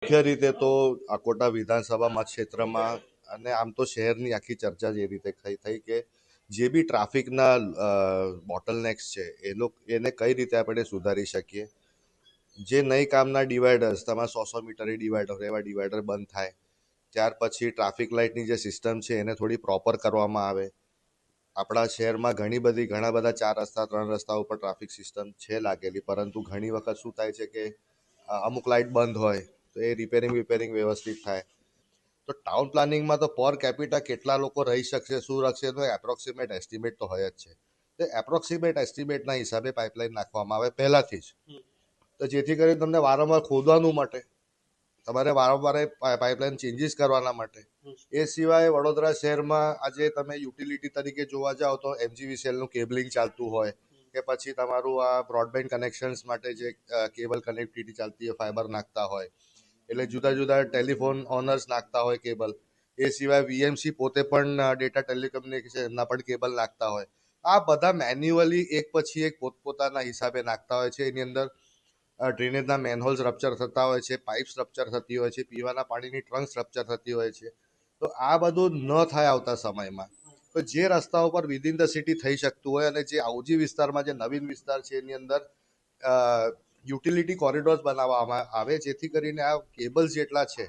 મુખ્ય રીતે તો અકોટા વિધાનસભા મતક્ષેત્રમાં અને આમ તો શહેરની આખી ચર્ચા જે રીતે થઈ કે જે બી ટ્રાફિકના બોટલનેક્સ છે એને કઈ રીતે આપણે સુધારી શકીએ. જે નહીં કામના ડિવાઈડર્સ, તમારા 100 મીટરની ડિવાઈડર એવા ડિવાઈડર બંધ થાય. ત્યાર પછી ટ્રાફિક લાઇટની જે સિસ્ટમ છે એને થોડી પ્રોપર કરવામાં આવે. આપણા શહેરમાં ઘણા બધા 4 રસ્તા 3 રસ્તા ઉપર ટ્રાફિક સિસ્ટમ છે લાગેલી, પરંતુ ઘણી વખત શું થાય છે કે અમુક લાઇટ બંધ હોય તો એ રિપેરિંગ વ્યવસ્થિત થાય. તો ટાઉન પ્લાનિંગમાં તો પર કેપિટા કેટલા લોકો રહી શકશે, શું રાખશે એનો એપ્રોક્સિમેટ એસ્ટિમેટ તો હોય જ છે. તો એપ્રોક્સિમેટ એસ્ટિમેટના હિસાબે પાઇપલાઇન નાખવામાં આવે પહેલાંથી જ, તો જેથી કરીને તમને વારંવાર ખોદવાનું માટે, તમારે વારંવાર પાઇપલાઇન ચેન્જીસ કરવાના માટે. એ સિવાય વડોદરા શહેરમાં આજે તમે યુટિલિટી તરીકે જોવા જાઓ તો MGVCLનું કેબલિંગ ચાલતું હોય કે પછી તમારું આ બ્રોડબેન્ડ કનેક્શન્સ માટે જે કેબલ કનેક્ટિવિટી ચાલતી હોય, ફાઈબર નાખતા હોય, એટલે જુદા જુદા ટેલિફોન ઓનર્સ નાખતા હોય કેબલ. એ સિવાય VMC પોતે પણ ડેટા ટેલિકમ્યુનિકેશન એમના પણ કેબલ નાખતા હોય. આ બધા મેન્યુઅલી એક પછી એક પોતપોતાના હિસાબે નાખતા હોય છે. એની અંદર ડ્રેનેજના મેનહોલ્સ રપ્ચર થતા હોય છે, પાઇપ્સ રપ્ચર થતી હોય છે, પીવાના પાણીની ટ્રંક્સ રપ્ચર થતી હોય છે. તો આ બધું ન થાય આવતા સમયમાં. તો જે રસ્તા ઉપર વિધિન ધ સિટી થઈ શકતું હોય અને જે આવજી વિસ્તારમાં જે નવીન વિસ્તાર છે એની અંદર યુટિલિટી કોરિડોર્સ બનાવવામાં આવે, જેથી કરીને આ કેબલ્સ જેટલા છે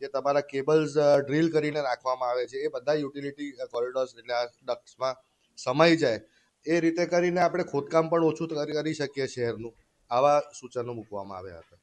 જે તમારા કેબલ્સ ડ્રીલ કરીને નાખવામાં આવે છે એ બધા યુટિલિટી કોરિડોર્સ એટલે આ ડક્ટ્સમાં સમાઈ જાય. એ રીતે કરીને આપણે ખોદકામ પણ ઓછું કરી શકીએ શહેરનું. આવા સૂચનો મૂકવામાં આવ્યા હતા.